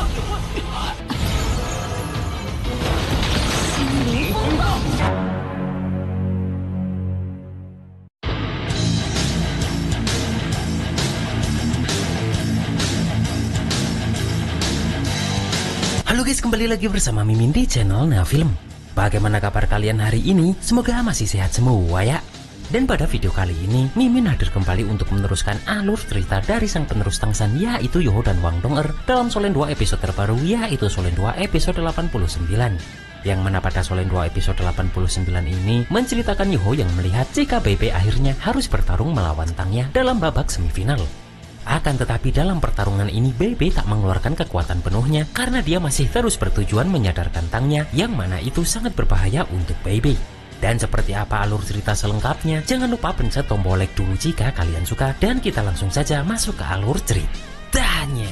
Halo guys, kembali lagi bersama Mimin di channel Nafilm. Bagaimana kabar kalian hari ini? Semoga masih sehat semua ya. Dan pada video kali ini, Mimin hadir kembali untuk meneruskan alur cerita dari sang penerus Tangsan, yaitu Yoho dan Wang Dong'er dalam Solen 2 episode terbaru, yaitu Solen 2 episode 89. Yang mana pada Solen 2 episode 89 ini menceritakan Yoho yang melihat jika Bebe akhirnya harus bertarung melawan Tangya dalam babak semifinal. Akan tetapi dalam pertarungan ini Bebe tak mengeluarkan kekuatan penuhnya karena dia masih terus bertujuan menyadarkan Tangya, yang mana itu sangat berbahaya untuk Bebe. Dan seperti apa alur cerita selengkapnya, jangan lupa pencet tombol like dulu jika kalian suka, dan kita langsung saja masuk ke alur ceritanya.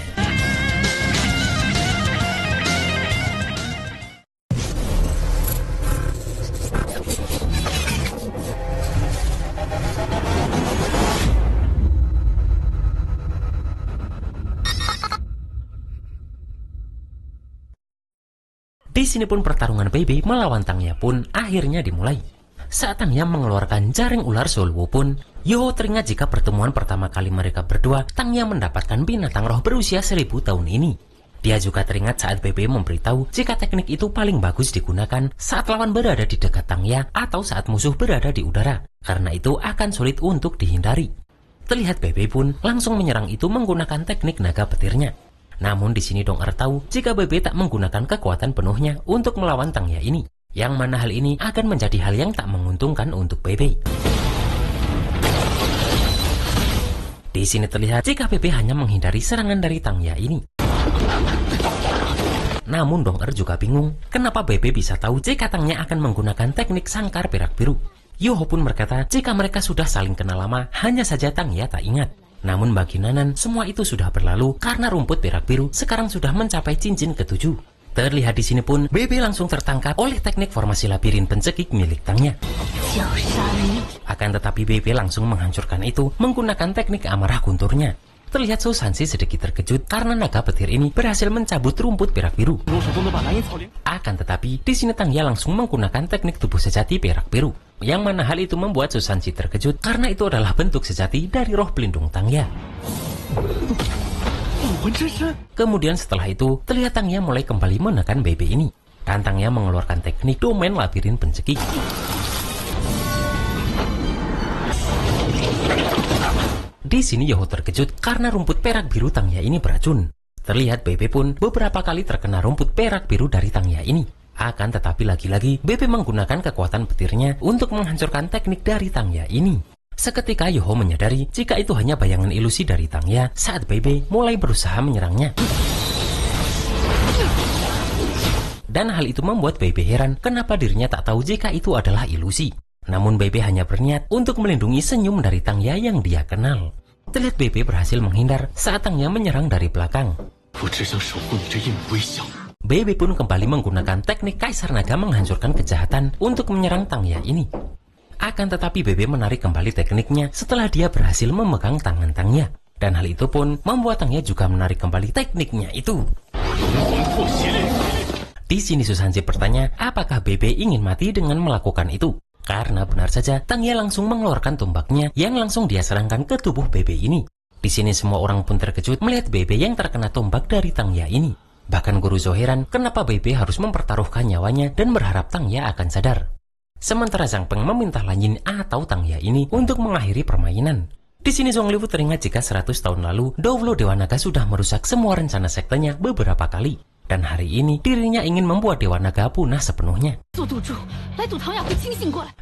Di sini pun pertarungan Bebe melawan Tangya pun akhirnya dimulai. Saat Tangya mengeluarkan jaring ular Solwo pun, Yoho teringat jika pertemuan pertama kali mereka berdua, Tangya mendapatkan binatang roh berusia 1000 tahun ini. Dia juga teringat saat Bebe memberitahu jika teknik itu paling bagus digunakan saat lawan berada di dekat Tangya atau saat musuh berada di udara, karena itu akan sulit untuk dihindari. Terlihat Bebe pun langsung menyerang itu menggunakan teknik naga petirnya. Namun di sini Dong'er tahu jika Bebe tak menggunakan kekuatan penuhnya untuk melawan Tangya ini, yang mana hal ini akan menjadi hal yang tak menguntungkan untuk Bebe. Di sini terlihat jika Bebe hanya menghindari serangan dari Tangya ini. Namun Dong'er juga bingung kenapa Bebe bisa tahu jika Tangya akan menggunakan teknik sangkar perak biru. Yoho pun berkata jika mereka sudah saling kenal lama, hanya saja Tangya tak ingat. Namun bagi Nanan, semua itu sudah berlalu karena rumput perak biru sekarang sudah mencapai cincin ke-7. Terlihat di sini pun, Bebe langsung tertangkap oleh teknik formasi labirin pencekik milik Tangya. Akan tetapi Bebe langsung menghancurkan itu menggunakan teknik amarah gunturnya. Terlihat Susansi sedikit terkejut karena naga petir ini berhasil mencabut rumput perak biru. Akan tetapi, di sini Tangya langsung menggunakan teknik tubuh sejati perak biru. Yang mana hal itu membuat Susansi terkejut karena itu adalah bentuk sejati dari roh pelindung Tangya. Kemudian setelah itu, terlihat Tangya mulai kembali menekan Bebe ini. Dan Tangya mengeluarkan teknik domain labirin pencekik. Di sini Yoho terkejut karena rumput perak biru Tangya ini beracun. Terlihat Bebe pun beberapa kali terkena rumput perak biru dari Tangya ini. Akan tetapi lagi-lagi Bebe menggunakan kekuatan petirnya untuk menghancurkan teknik dari Tangya ini. Seketika Yoho menyadari jika itu hanya bayangan ilusi dari Tangya saat Bebe mulai berusaha menyerangnya. Dan hal itu membuat Bebe heran kenapa dirinya tak tahu jika itu adalah ilusi. Namun Bebe hanya berniat untuk melindungi senyum dari Tangya yang dia kenal. Terlihat Bebe berhasil menghindar saat Tangya menyerang dari belakang. Bebe pun kembali menggunakan teknik Kaisar Naga menghancurkan kejahatan untuk menyerang Tangya ini. Akan tetapi Bebe menarik kembali tekniknya setelah dia berhasil memegang tangan Tangya. Dan hal itu pun membuat Tangya juga menarik kembali tekniknya itu. Di sini Susansi bertanya apakah Bebe ingin mati dengan melakukan itu. Karena benar saja, Tangya langsung mengeluarkan tombaknya yang langsung dia serangkan ke tubuh Bebe ini. Di sini semua orang pun terkejut melihat Bebe yang terkena tombak dari Tangya ini. Bahkan Guru Zhou heran kenapa Bebe harus mempertaruhkan nyawanya dan berharap Tangya akan sadar. Sementara Zhang Peng meminta Lanyin atau Tangya ini untuk mengakhiri permainan. Di sini Zhongliwu teringat jika 100 tahun lalu, Doulo Dewa Naga sudah merusak semua rencana sektenya beberapa kali. Dan hari ini dirinya ingin membuat Dewa Naga punah sepenuhnya.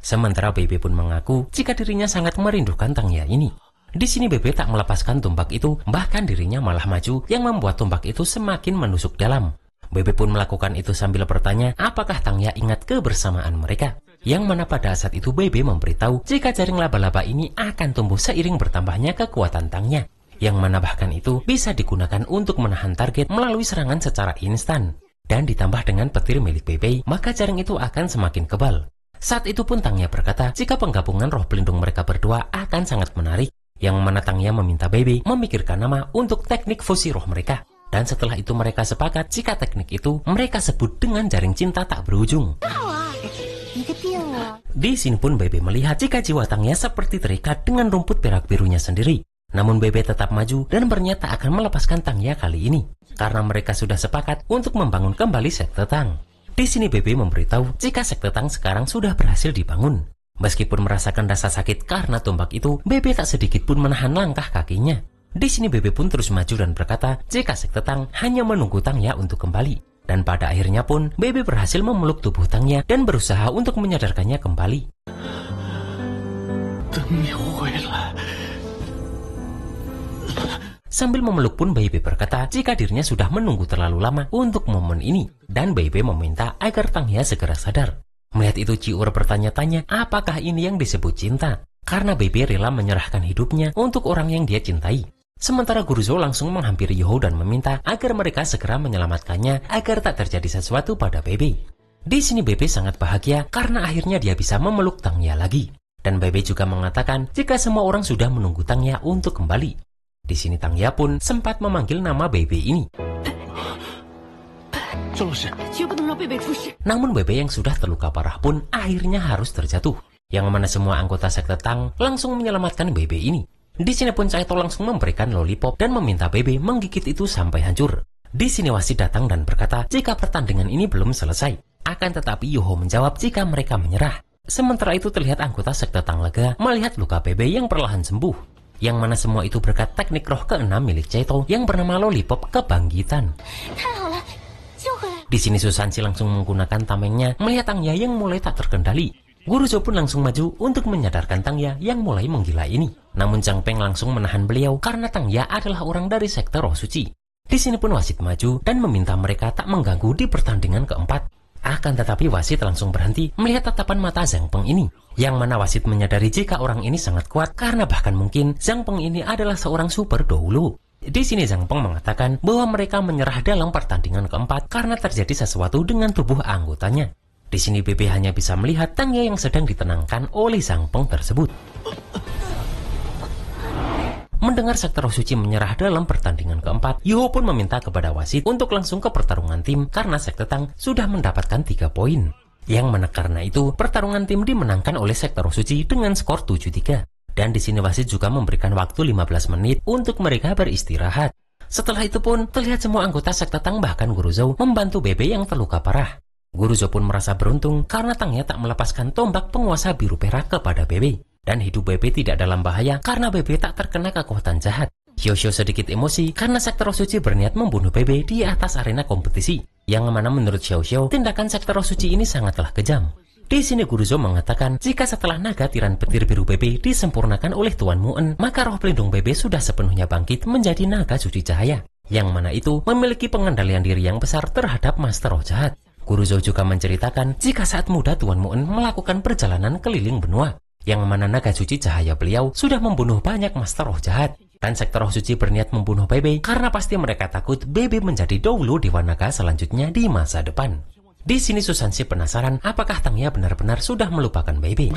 Sementara Bebe pun mengaku jika dirinya sangat merindukan Tangya ini. Di sini Bebe tak melepaskan tombak itu, bahkan dirinya malah maju yang membuat tombak itu semakin menusuk dalam. Bebe pun melakukan itu sambil bertanya apakah Tangya ingat kebersamaan mereka. Yang mana pada saat itu Bebe memberitahu jika jaring laba-laba ini akan tumbuh seiring bertambahnya kekuatan Tangya. Yang mana bahkan itu bisa digunakan untuk menahan target melalui serangan secara instan. Dan ditambah dengan petir milik Bebe, maka jaring itu akan semakin kebal. Saat itu pun Tangya berkata jika penggabungan roh pelindung mereka berdua akan sangat menarik. Yang mana Tangya meminta Bebe memikirkan nama untuk teknik fusi roh mereka. Dan setelah itu mereka sepakat jika teknik itu mereka sebut dengan jaring cinta tak berujung. Di sini pun Bebe melihat jika jiwa Tangya seperti terikat dengan rumput perak birunya sendiri. Namun Bebe tetap maju dan berniat tak akan melepaskan Tangya kali ini, karena mereka sudah sepakat untuk membangun kembali sekte Tang. Di sini Bebe memberitahu jika sekte Tang sekarang sudah berhasil dibangun. Meskipun merasakan rasa sakit karena tombak itu, Bebe tak sedikit pun menahan langkah kakinya. Di sini Bebe pun terus maju dan berkata jika sekte Tang hanya menunggu Tangya untuk kembali. Dan pada akhirnya pun Bebe berhasil memeluk tubuh Tangya dan berusaha untuk menyadarkannya kembali. Sambil memeluk pun Bebe berkata jika dirinya sudah menunggu terlalu lama untuk momen ini. Dan Bebe meminta agar Tangya segera sadar. Melihat itu Ciur bertanya-tanya apakah ini yang disebut cinta. Karena Bebe rela menyerahkan hidupnya untuk orang yang dia cintai. Sementara Guru Zhou langsung menghampiri Yoho dan meminta agar mereka segera menyelamatkannya agar tak terjadi sesuatu pada Bebe. Di sini Bebe sangat bahagia karena akhirnya dia bisa memeluk Tangya lagi. Dan Bebe juga mengatakan jika semua orang sudah menunggu Tangya untuk kembali. Di sini Tangya pun sempat memanggil nama Bebe ini. Namun Bebe yang sudah terluka parah pun akhirnya harus terjatuh. Yang mana semua anggota sekte Tang langsung menyelamatkan Bebe ini. Di sini pun Caito langsung memberikan lollipop dan meminta Bebe menggigit itu sampai hancur. Di sini wasit datang dan berkata jika pertandingan ini belum selesai. Akan tetapi Yoho menjawab jika mereka menyerah. Sementara itu terlihat anggota sekte Tang lega melihat luka Bebe yang perlahan sembuh. Yang mana semua itu berkat teknik roh ke-6 milik Caito yang bernama lollipop kebangkitan. Di sini Susansi langsung menggunakan tamengnya melihat Tangya yang mulai tak terkendali. Guru Zhou pun langsung maju untuk menyadarkan Tangya yang mulai menggila ini. Namun Zhang Peng langsung menahan beliau karena Tangya adalah orang dari sekte roh suci. Di sini pun wasit maju dan meminta mereka tak mengganggu di pertandingan keempat. Akan tetapi wasit langsung berhenti melihat tatapan mata Zhang Peng ini. Yang mana wasit menyadari jika orang ini sangat kuat karena bahkan mungkin Zhang Peng ini adalah seorang super dahulu. Di sini Zhang Peng mengatakan bahwa mereka menyerah dalam pertandingan keempat karena terjadi sesuatu dengan tubuh anggotanya. Di sini Bebe hanya bisa melihat Tangya yang sedang ditenangkan oleh Zhang Peng tersebut. Mendengar sekte roh suci menyerah dalam pertandingan keempat, Yoho pun meminta kepada wasit untuk langsung ke pertarungan tim karena sekte Tang sudah mendapatkan 3 poin. Yang mana karena itu pertarungan tim dimenangkan oleh sekte roh suci dengan skor 7-3. Dan di sini wasit juga memberikan waktu 15 menit untuk mereka beristirahat. Setelah itu pun terlihat semua anggota sekte Tang bahkan Guru Zhou membantu Bebe yang terluka parah. Guru Zhou pun merasa beruntung karena Tangya tak melepaskan tombak penguasa biru perak kepada Bebe. Dan hidup Bebe tidak dalam bahaya karena Bebe tak terkena kekuatan jahat. Xiao sedikit emosi karena sekte roh suci berniat membunuh Bebe di atas arena kompetisi. Yang mana menurut Xiao tindakan sekte roh suci ini sangatlah kejam. Di sini Guru Zhou mengatakan jika setelah naga tiran petir biru Bebe disempurnakan oleh Tuan Muen, maka roh pelindung Bebe sudah sepenuhnya bangkit menjadi naga suci cahaya. Yang mana itu memiliki pengendalian diri yang besar terhadap master roh jahat. Guru Zhou juga menceritakan jika saat muda Tuan Muen melakukan perjalanan keliling benua, yang mana naga suci cahaya beliau sudah membunuh banyak master roh jahat. Dan sekte roh suci berniat membunuh Bebe karena pasti mereka takut Bebe menjadi dahulu dewa naga selanjutnya di masa depan. Di sini Susansi penasaran apakah Tangya benar-benar sudah melupakan Bebe.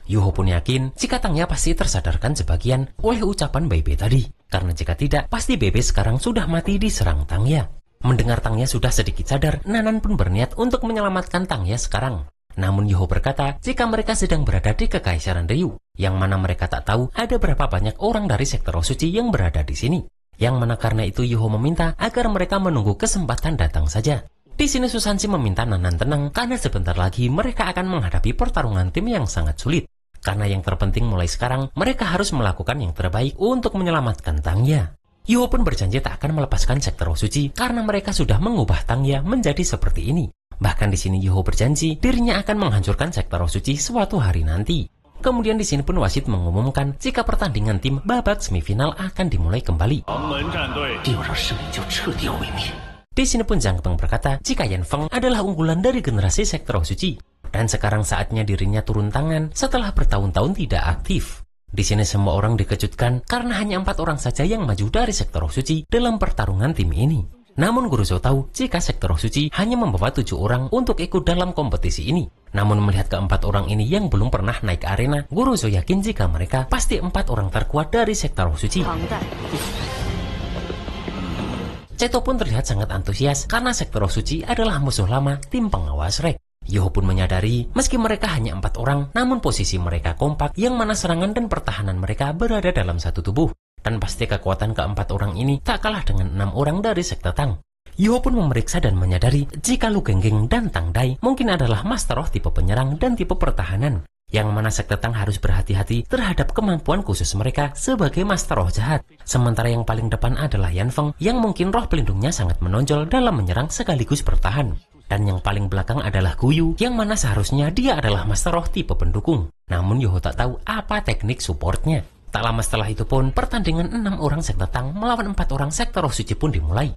Yoho pun yakin jika Tangya pasti tersadarkan sebagian oleh ucapan Bebe tadi. Karena jika tidak, pasti Bebe sekarang sudah mati diserang Tangya. Mendengar Tangya sudah sedikit sadar, Nanan pun berniat untuk menyelamatkan Tangya sekarang. Namun Yoho berkata jika mereka sedang berada di Kekaisaran Ryu, yang mana mereka tak tahu ada berapa banyak orang dari sekte roh suci yang berada di sini. Yang mana karena itu Yoho meminta agar mereka menunggu kesempatan datang saja. Di sini Susansi meminta Nanan tenang karena sebentar lagi mereka akan menghadapi pertarungan tim yang sangat sulit. Karena yang terpenting mulai sekarang mereka harus melakukan yang terbaik untuk menyelamatkan Tangya. Yoho pun berjanji tak akan melepaskan sekte roh suci karena mereka sudah mengubah Tangya menjadi seperti ini. Bahkan di sini Yoho berjanji dirinya akan menghancurkan sekte roh suci suatu hari nanti. Kemudian di sini pun wasit mengumumkan jika pertandingan tim babak semifinal akan dimulai kembali. Di sini pun Zhang Peng berkata jika Yan Feng adalah unggulan dari generasi sekte roh suci dan sekarang saatnya dirinya turun tangan setelah bertahun-tahun tidak aktif. Di sini semua orang dikejutkan karena hanya 4 orang saja yang maju dari sekte roh suci dalam pertarungan tim ini. Namun Guru Zhou tahu jika sekte roh suci hanya membawa 7 orang untuk ikut dalam kompetisi ini. Namun melihat ke-4 orang ini yang belum pernah naik arena, Guru Zhou yakin jika mereka pasti 4 orang terkuat dari sekte roh suci. Caito pun terlihat sangat antusias karena sekte roh suci adalah musuh lama tim pengawas Rex. Yoho pun menyadari meski mereka hanya 4 orang, namun posisi mereka kompak yang mana serangan dan pertahanan mereka berada dalam satu tubuh. Dan pasti kekuatan keempat orang ini tak kalah dengan 6 orang dari sekte Tang. Yoho pun memeriksa dan menyadari jika Lu Genggeng dan Tang Dai mungkin adalah Master Roh tipe penyerang dan tipe pertahanan, yang mana sekte Tang harus berhati-hati terhadap kemampuan khusus mereka sebagai Master Roh jahat. Sementara yang paling depan adalah Yan Feng yang mungkin roh pelindungnya sangat menonjol dalam menyerang sekaligus bertahan. Dan yang paling belakang adalah Guyu yang mana seharusnya dia adalah Master Roh tipe pendukung. Namun Yoho tak tahu apa teknik supportnya. Tak lama setelah itu pun, pertandingan 6 orang sekte Tang melawan 4 orang sekte roh suci pun dimulai.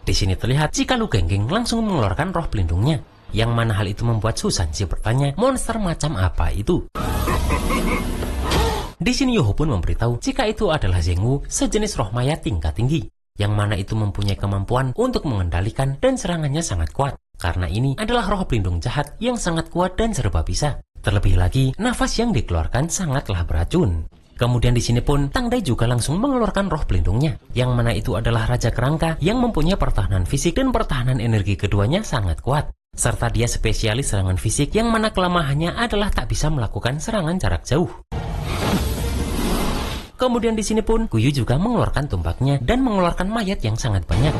Di sini terlihat jika Lu Genggeng langsung mengeluarkan roh pelindungnya, yang mana hal itu membuat Susansi bertanya monster macam apa itu. Di sini Yoho pun memberitahu jika itu adalah Zengwu, sejenis roh maya tingkat tinggi, yang mana itu mempunyai kemampuan untuk mengendalikan dan serangannya sangat kuat. Karena ini adalah roh pelindung jahat yang sangat kuat dan serba bisa. Terlebih lagi, nafas yang dikeluarkan sangatlah beracun. Kemudian di sini pun, Tang Dai juga langsung mengeluarkan roh pelindungnya, yang mana itu adalah Raja Kerangka yang mempunyai pertahanan fisik dan pertahanan energi keduanya sangat kuat. Serta dia spesialis serangan fisik yang mana kelemahannya adalah tak bisa melakukan serangan jarak jauh. Kemudian di sini pun, Guyu juga mengeluarkan tumpaknya dan mengeluarkan mayat yang sangat banyak.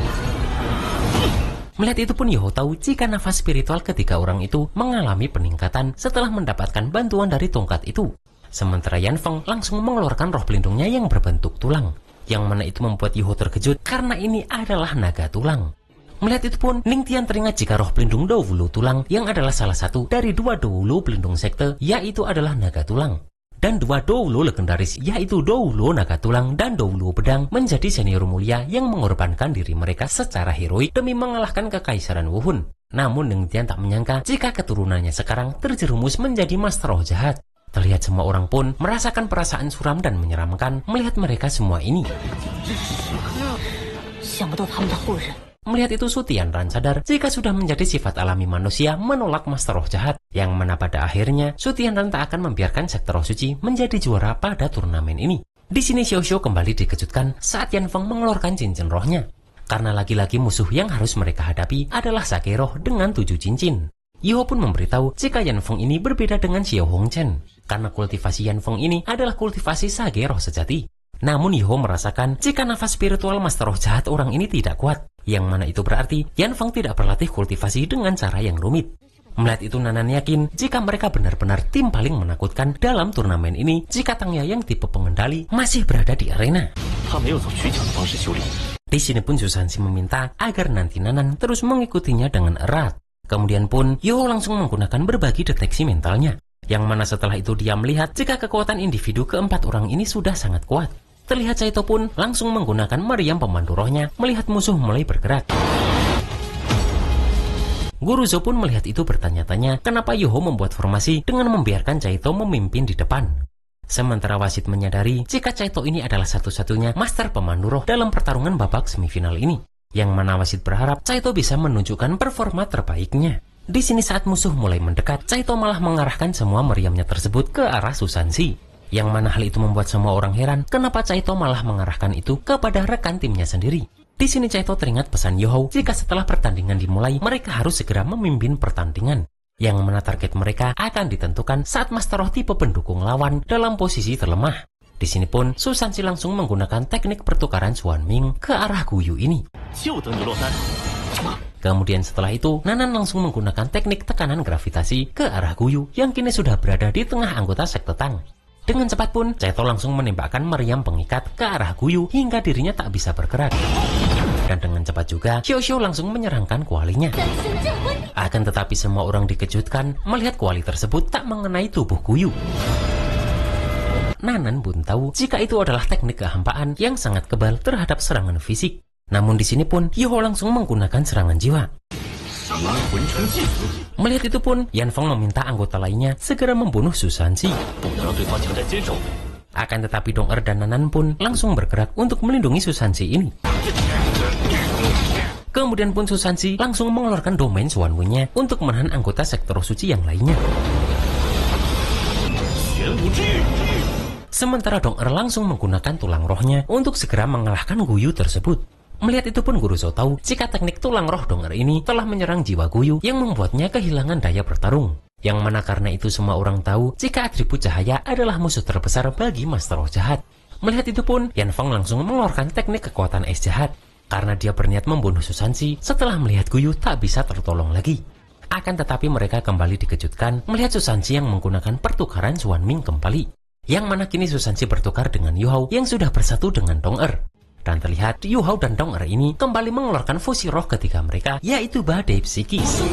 Melihat itu pun Yoho tahu jika nafas spiritual ketiga orang itu mengalami peningkatan setelah mendapatkan bantuan dari tongkat itu. Sementara Yan Feng langsung mengeluarkan roh pelindungnya yang berbentuk tulang, yang mana itu membuat Yoho terkejut karena ini adalah naga tulang. Melihat itu pun, Ning Tian teringat jika roh pelindung Douluo tulang yang adalah salah satu dari 2 Douluo pelindung sekte, yaitu adalah naga tulang. Dan 2 Douluo legendaris yaitu Douluo naga tulang dan Douluo pedang menjadi senior mulia yang mengorbankan diri mereka secara heroik demi mengalahkan kekaisaran Wuhun. Namun Ning Tian tak menyangka jika keturunannya sekarang terjerumus menjadi master roh jahat. Terlihat semua orang pun merasakan perasaan suram dan menyeramkan melihat mereka semua ini. Melihat itu Sutian Ran sadar jika sudah menjadi sifat alami manusia menolak master roh jahat, yang mana pada akhirnya Sutian Ran tak akan membiarkan sekte roh suci menjadi juara pada turnamen ini. Di sini Xiao Xiao kembali dikejutkan saat Yan Feng mengeluarkan cincin rohnya, karena lagi-lagi musuh yang harus mereka hadapi adalah Sake roh dengan 7 cincin. Yoho pun memberitahu jika Yan Feng ini berbeda dengan Xiao Hongchen, karena kultivasi Yan Feng ini adalah kultivasi Sake roh sejati. Namun Yoho merasakan jika nafas spiritual master roh jahat orang ini tidak kuat, yang mana itu berarti Yan Feng tidak berlatih kultivasi dengan cara yang rumit. Melihat itu Nanan yakin jika mereka benar-benar tim paling menakutkan dalam turnamen ini jika Tang Ya yang tipe pengendali masih berada di arena. Di sini pun Susansi meminta agar nanti Nanan terus mengikutinya dengan erat. Kemudian pun Yoho langsung menggunakan berbagi deteksi mentalnya, yang mana setelah itu dia melihat jika kekuatan individu keempat orang ini sudah sangat kuat. Terlihat Caito pun langsung menggunakan meriam pemandu rohnya melihat musuh mulai bergerak. Guru Zo pun melihat itu bertanya-tanya kenapa Yoho membuat formasi dengan membiarkan Caito memimpin di depan. Sementara wasit menyadari jika Caito ini adalah satu-satunya master pemandu roh dalam pertarungan babak semifinal ini, yang mana wasit berharap Caito bisa menunjukkan performa terbaiknya. Di sini saat musuh mulai mendekat, Caito malah mengarahkan semua meriamnya tersebut ke arah Susansi, yang mana hal itu membuat semua orang heran kenapa Caito malah mengarahkan itu kepada rekan timnya sendiri. Di sini Caito teringat pesan Yoho jika setelah pertandingan dimulai mereka harus segera memimpin pertandingan, yang mana target mereka akan ditentukan saat master roh tipe pendukung lawan dalam posisi terlemah. Di sini pun Susansi langsung menggunakan teknik pertukaran Xuan Ming ke arah Guyu ini. Kemudian setelah itu Nanan langsung menggunakan teknik tekanan gravitasi ke arah Guyu yang kini sudah berada di tengah anggota sekte Tang. Dengan cepat pun Caito langsung menembakkan meriam pengikat ke arah Guyu hingga dirinya tak bisa bergerak. Dan dengan cepat juga Xiao Xiao langsung menyerangkan kualinya. Akan tetapi semua orang dikejutkan melihat kuali tersebut tak mengenai tubuh Guyu. Nanan pun tahu jika itu adalah teknik kehampaan yang sangat kebal terhadap serangan fisik. Namun di sini pun Yoho langsung menggunakan serangan jiwa. Melihat itu pun Yan Feng meminta anggota lainnya segera membunuh Susansi. Akan tetapi Dong Er dan Nanan pun langsung bergerak untuk melindungi Susansi ini. Kemudian pun Susansi langsung mengeluarkan domain Xuan Wu-nya untuk menahan anggota sektor suci yang lainnya. Sementara Dong langsung menggunakan tulang rohnya untuk segera mengalahkan Guyu tersebut. Melihat itu pun Guru Zhou tahu jika teknik tulang roh Dong ini telah menyerang jiwa Guyu yang membuatnya kehilangan daya bertarung. Yang mana karena itu semua orang tahu jika atribut cahaya adalah musuh terbesar bagi Master Roh jahat. Melihat itu pun Yan Feng langsung mengeluarkan teknik kekuatan es jahat karena dia berniat membunuh Susansi setelah melihat Guyu tak bisa tertolong lagi. Akan tetapi mereka kembali dikejutkan melihat Susansi yang menggunakan pertukaran Xuan Ming kembali. Yang mana kini Susansi bertukar dengan Yu Hao yang sudah bersatu dengan Dong. Dan terlihat Yu Hao dan Dong ini kembali mengeluarkan fusi roh ketiga mereka, yaitu badai psikis.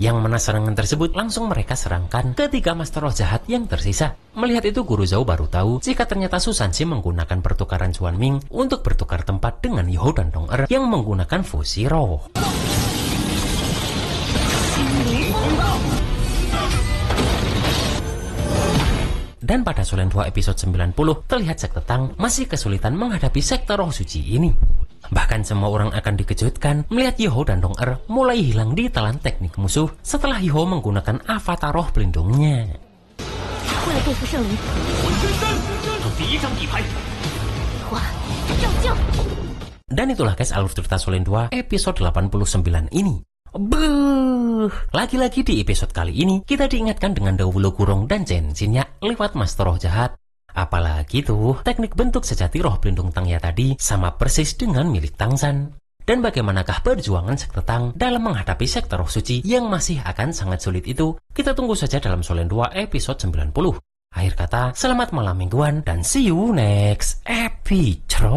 Yang mana serangan tersebut langsung mereka serangkan ketiga Master Roh jahat yang tersisa. Melihat itu Guru Zhou baru tahu jika ternyata Susansi menggunakan pertukaran Xuan Ming untuk bertukar tempat dengan Yu Hao dan Dong yang menggunakan fusi roh. Dan pada Solen 2 episode 90, terlihat Sekte Tang masih kesulitan menghadapi Sekte Roh Suci ini. Bahkan semua orang akan dikejutkan melihat Yu Hao dan Dong mulai hilang di telan teknik musuh setelah Yu Hao menggunakan avatar roh pelindungnya. Dan itulah guys alur cerita Solen 2 episode 89 ini. Buh, lagi-lagi di episode kali ini kita diingatkan dengan dahulu Gurong dan Chen Xinnya lewat Master Roh jahat. Apalagi tuh teknik bentuk sejati roh pelindung Tangya tadi sama persis dengan milik Tangsan. Dan bagaimanakah perjuangan Sekte Tang dalam menghadapi Sekte Roh Suci yang masih akan sangat sulit itu? Kita tunggu saja dalam Solen 2 episode 90. Akhir kata, selamat malam mingguan dan see you next episode.